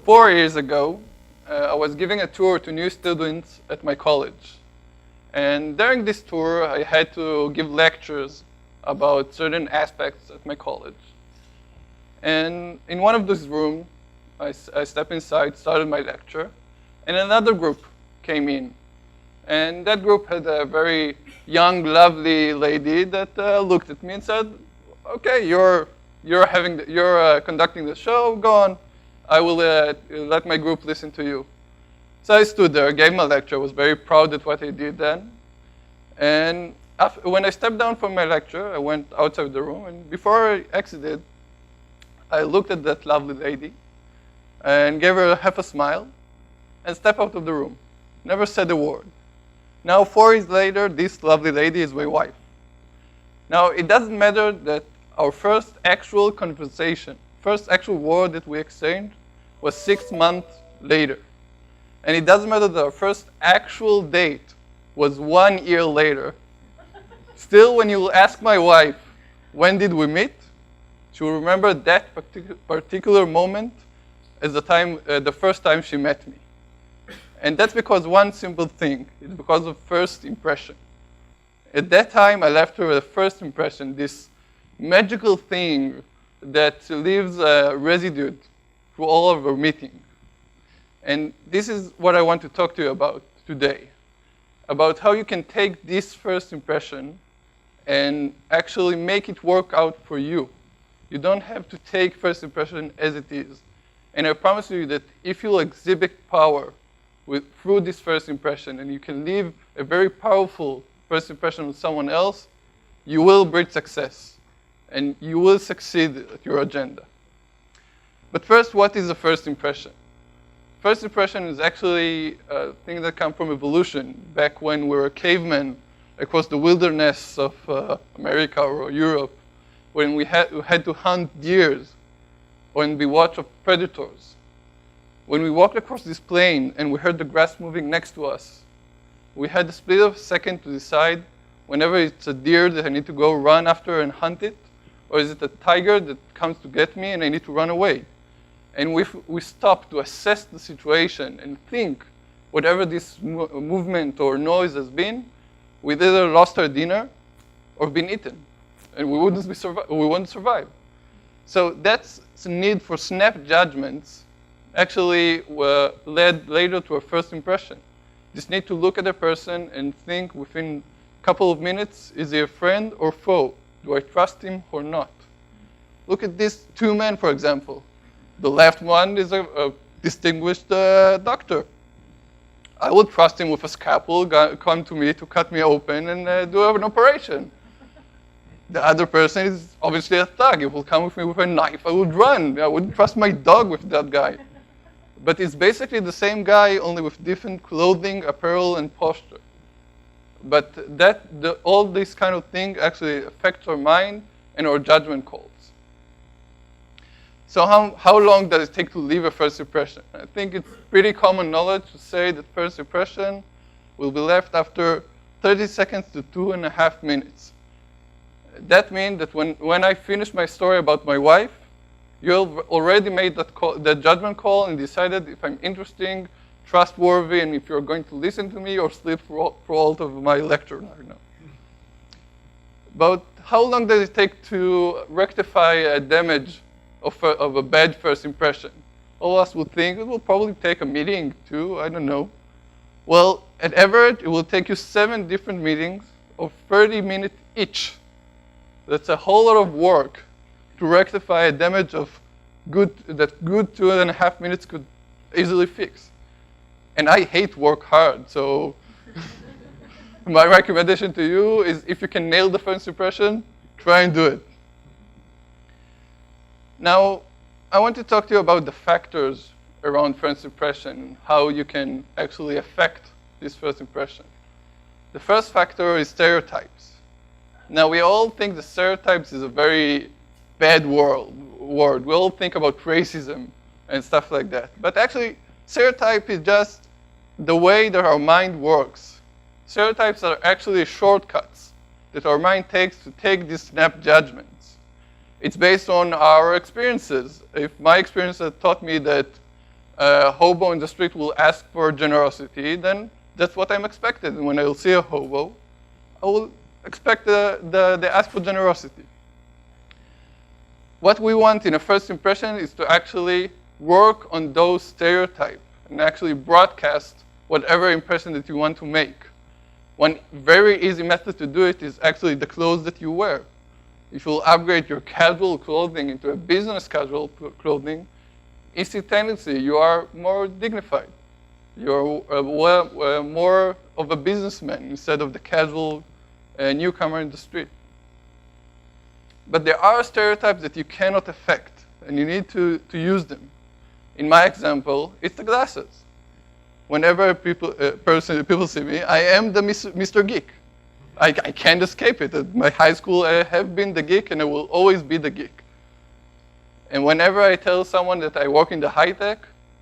4 years ago, I was giving a tour to new students at my college. And during this tour, I had to give lectures about certain aspects at my college. And in one of those rooms, I stepped inside, started my lecture, and another group came in. And that group had a very young, lovely lady that looked at me and said, "Okay, you're conducting the show. Go on. I will let my group listen to you." So I stood there, gave my lecture, was very proud of what I did then. And when I stepped down from my lecture, I went outside the room, and before I exited, I looked at that lovely lady and gave her half a smile and stepped out of the room. Never said a word. Now, 4 years later, this lovely lady is my wife. Now, it doesn't matter that our first actual conversation, first actual word that we exchanged was 6 months later. And it doesn't matter that our first actual date was 1 year later. Still, when you ask my wife, when did we meet? She will remember that particular moment as the first time she met me. And that's because one simple thing. It's because of first impression. At that time, I left her with a first impression, this magical thing that leaves a residue through all of our meetings. And this is what I want to talk to you about today, about how you can take this first impression and actually make it work out for you. You don't have to take first impression as it is. And I promise you that if you'll exhibit power through this first impression, and you can leave a very powerful first impression on someone else, you will bring success, and you will succeed at your agenda. But first, what is a first impression? First impression is actually a thing that comes from evolution, back when we were cavemen across the wilderness of America or Europe, when we had to hunt deers or be watched of predators. When we walked across this plain and we heard the grass moving next to us, we had a split of a second to decide whenever it's a deer that I need to go run after and hunt it, or is it a tiger that comes to get me and I need to run away. And we stopped to assess the situation and think, whatever this movement or noise has been, we'd either lost our dinner or been eaten, and we wouldn't survive. So that's the need for snap judgments actually led later to a first impression. This need to look at a person and think within a couple of minutes, is he a friend or foe? Do I trust him or not? Look at these two men, for example. The left one is a distinguished doctor. I would trust him with a scalpel, come to me to cut me open and do an operation. The other person is obviously a thug. He will come with me with a knife. I would run. I wouldn't trust my dog with that guy. But it's basically the same guy, only with different clothing, apparel, and posture. But all these kind of things actually affect our mind and our judgment calls. So how long does it take to leave a first impression? I think it's pretty common knowledge to say that first impression will be left after 30 seconds to 2.5 minutes. That means that when I finish my story about my wife, you've already made that judgment call and decided if I'm interesting, trustworthy, and if you're going to listen to me or sleep through all of my lecture. I know. But how long does it take to rectify a damage of a bad first impression? All of us would think it will probably take a meeting, 2, I don't know. Well, at average, it will take you 7 different meetings of 30 minutes each. That's a whole lot of work to rectify a damage of good 2.5 minutes could easily fix. And I hate work hard, so my recommendation to you is if you can nail the first impression, try and do it. Now, I want to talk to you about the factors around first impression, how you can actually affect this first impression. The first factor is stereotypes. Now, we all think the stereotypes is a very bad word. We all think about racism and stuff like that. But actually, stereotype is just the way that our mind works. Stereotypes are actually shortcuts that our mind takes to take these snap judgments. It's based on our experiences. If my experience had taught me that a hobo in the street will ask for generosity, then that's what I'm expected. And when I'll see a hobo, I will expect the ask for generosity. What we want in a first impression is to actually work on those stereotypes and actually broadcast whatever impression that you want to make. One very easy method to do it is actually the clothes that you wear. If you'll upgrade your casual clothing into a business casual clothing, instantaneously you are more dignified. You're more of a businessman instead of the casual newcomer in the street. But there are stereotypes that you cannot affect, and you need to use them. In my example, it's the glasses. Whenever people see me, I am the Mr. Geek. I can't escape it. At my high school, I have been the geek, and I will always be the geek. And whenever I tell someone that I work in the high tech,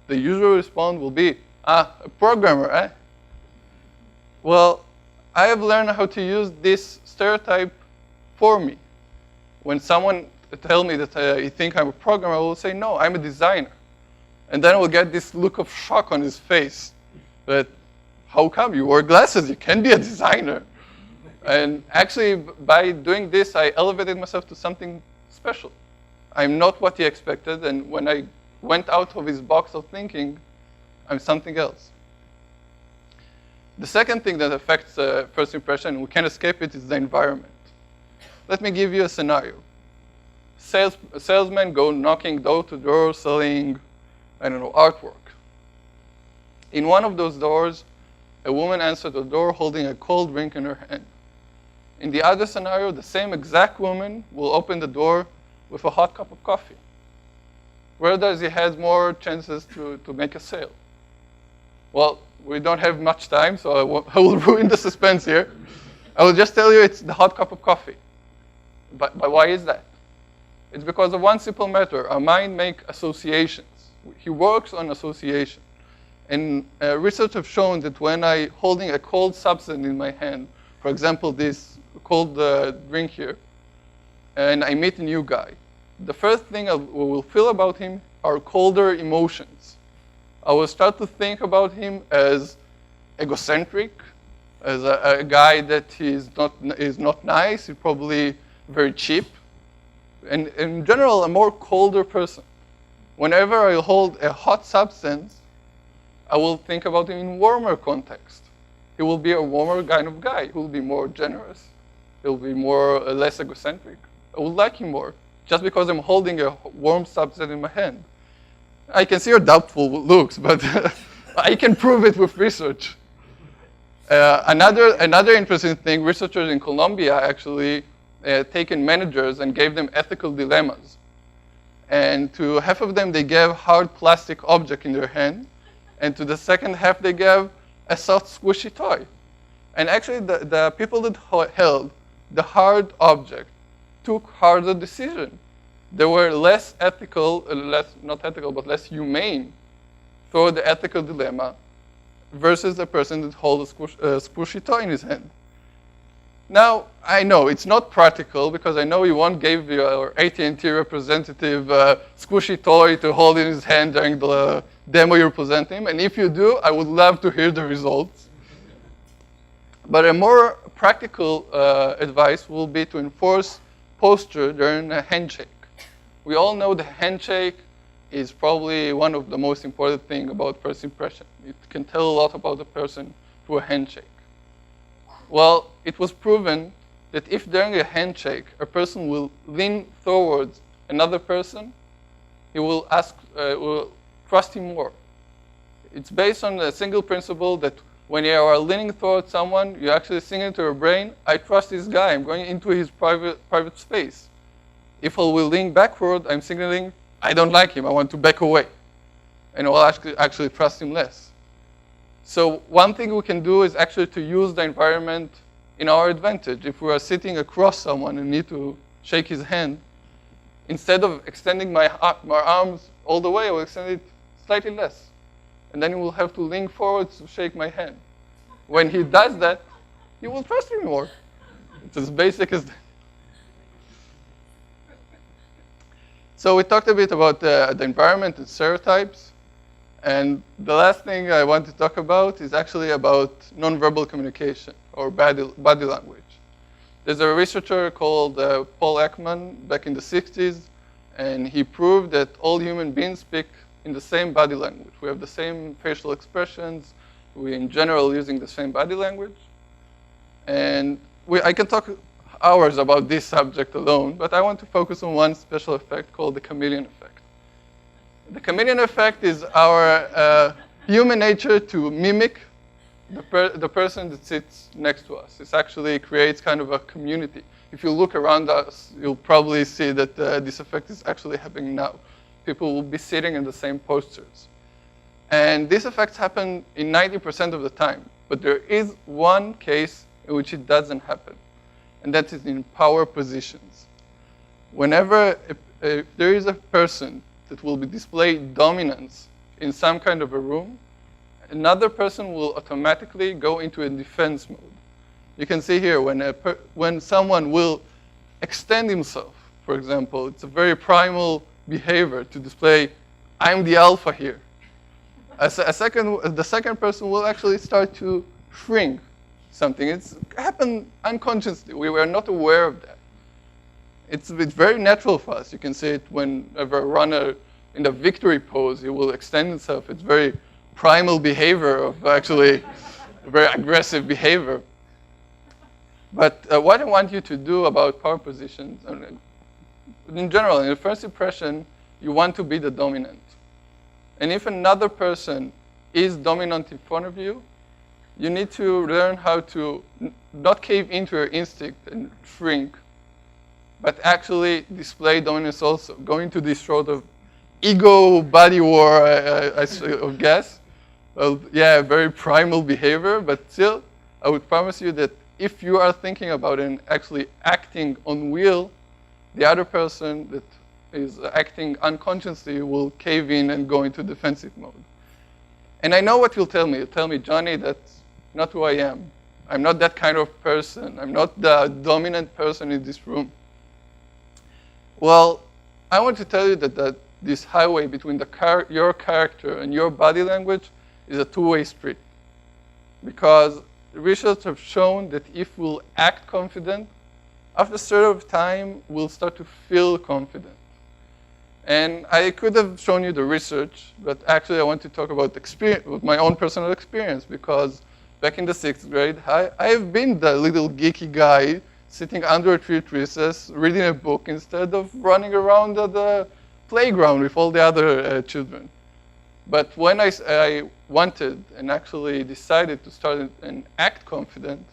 the usual response will be, a programmer, eh? Well, I have learned how to use this stereotype for me. When someone tells me that I think I'm a programmer, I will say, no, I'm a designer. And then I will get this look of shock on his face. But how come? You wear glasses, you can be a designer. And actually, by doing this, I elevated myself to something special. I'm not what he expected, and when I went out of his box of thinking, I'm something else. The second thing that affects first impression, and we can't escape it, is the environment. Let me give you a scenario. Salesmen go knocking door to door selling, artwork. In one of those doors, a woman answered the door holding a cold drink in her hand. In the other scenario, the same exact woman will open the door with a hot cup of coffee. Where does he have more chances to make a sale? Well, we don't have much time, so I will ruin the suspense here. I will just tell you it's the hot cup of coffee. But why is that? It's because of one simple matter. Our mind makes associations. He works on association. And research have shown that when I'm holding a cold substance in my hand, for example, this cold drink here, and I meet a new guy, the first thing I will feel about him are colder emotions. I will start to think about him as egocentric, as a guy that is not nice, he's probably very cheap, and in general, a more colder person. Whenever I hold a hot substance, I will think about him in warmer context. He will be a warmer kind of guy. He will be more generous. He will be less egocentric. I will like him more, just because I'm holding a warm substance in my hand. I can see your doubtful looks, but I can prove it with research. Another interesting thing, researchers in Colombia actually taken managers and gave them ethical dilemmas. And to half of them, they gave hard plastic object in their hand, and to the second half, they gave a soft, squishy toy. And actually, the people that held the hard object took harder decision. They were less ethical, not ethical, but less humane toward the ethical dilemma versus the person that holds a squishy toy in his hand. Now, I know it's not practical because I know you won't give your AT&T representative a squishy toy to hold in his hand during the demo you present him. And if you do, I would love to hear the results. But a more practical advice will be to enforce posture during a handshake. We all know the handshake is probably one of the most important things about first impression. It can tell a lot about a person through a handshake. Well, it was proven that if during a handshake a person will lean towards another person, he will trust him more. It's based on a single principle that when you are leaning towards someone, you actually signal to your brain, I trust this guy, I'm going into his private space. If I will lean backward, I'm signaling, I don't like him, I want to back away. And I will actually trust him less. So one thing we can do is actually to use the environment in our advantage. If we are sitting across someone and need to shake his hand, instead of extending my arms all the way, I will extend it slightly less. And then he will have to lean forward to shake my hand. When he does that, you will trust me more. It's as basic as that. So we talked a bit about the environment and stereotypes. And the last thing I want to talk about is actually about nonverbal communication, or body language. There's a researcher called Paul Ekman back in the 60s, and he proved that all human beings speak in the same body language. We have the same facial expressions. We, in general, using the same body language. And I can talk hours about this subject alone, but I want to focus on one special effect called the chameleon effect. The chameleon effect is our human nature to mimic the person that sits next to us. It actually creates kind of a community. If you look around us, you'll probably see that this effect is actually happening now. People will be sitting in the same postures. And these effects happen in 90% of the time. But there is one case in which it doesn't happen, and that is in power positions. Whenever if there is a person that will display dominance in some kind of a room, another person will automatically go into a defense mode. You can see here when someone will extend himself, for example, it's a very primal behavior to display, I'm the alpha here. The second person will actually start to shrink something. It's happened unconsciously. We were not aware of that. It's very natural for us. You can see it whenever a runner in the victory pose, he will extend himself. It's very primal behavior of actually very aggressive behavior. But what I want you to do about power positions, in general, in the first impression, you want to be the dominant. And if another person is dominant in front of you, you need to learn how to not cave into your instinct and shrink, but actually display dominance also. Go into this sort of ego body war, I guess. Well, yeah, very primal behavior, but still, I would promise you that if you are thinking about it and actually acting on will, the other person that is acting unconsciously will cave in and go into defensive mode. And I know what you'll tell me. You'll tell me, Johnny, that's not who I am. I'm not that kind of person. I'm not the dominant person in this room. Well, I want to tell you that this highway between your character and your body language is a two-way street. Because research have shown that if we'll act confident, after a certain time, we'll start to feel confident. And I could have shown you the research, but actually I want to talk about my own personal experience, because back in the 6th grade, I've been the little geeky guy sitting under a tree at recess, reading a book instead of running around at the playground with all the other children. But when I wanted and actually decided to start and act confident,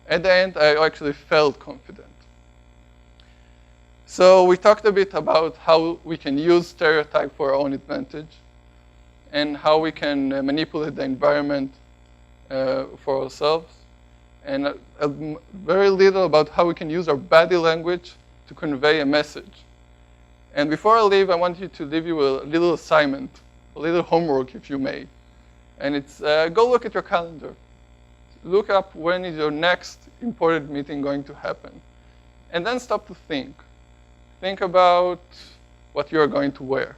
at the end, I actually felt confident. So we talked a bit about how we can use stereotype for our own advantage and how we can manipulate the environment for ourselves, and very little about how we can use our body language to convey a message. And before I leave, I want you to leave you a little assignment, a little homework, if you may. And it's go look at your calendar. Look up when is your next important meeting going to happen. And then stop to think. Think about what you're going to wear.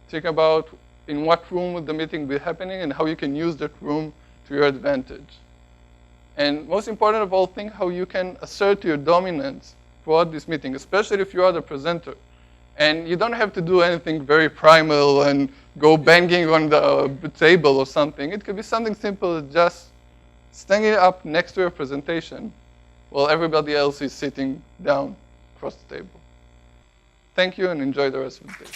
Think about in what room will the meeting be happening and how you can use that room to your advantage. And most important of all, think how you can assert your dominance throughout this meeting, especially if you are the presenter. And you don't have to do anything very primal and go banging on the table or something. It could be something simple, just standing up next to your presentation while everybody else is sitting down across the table. Thank you and enjoy the rest of the day.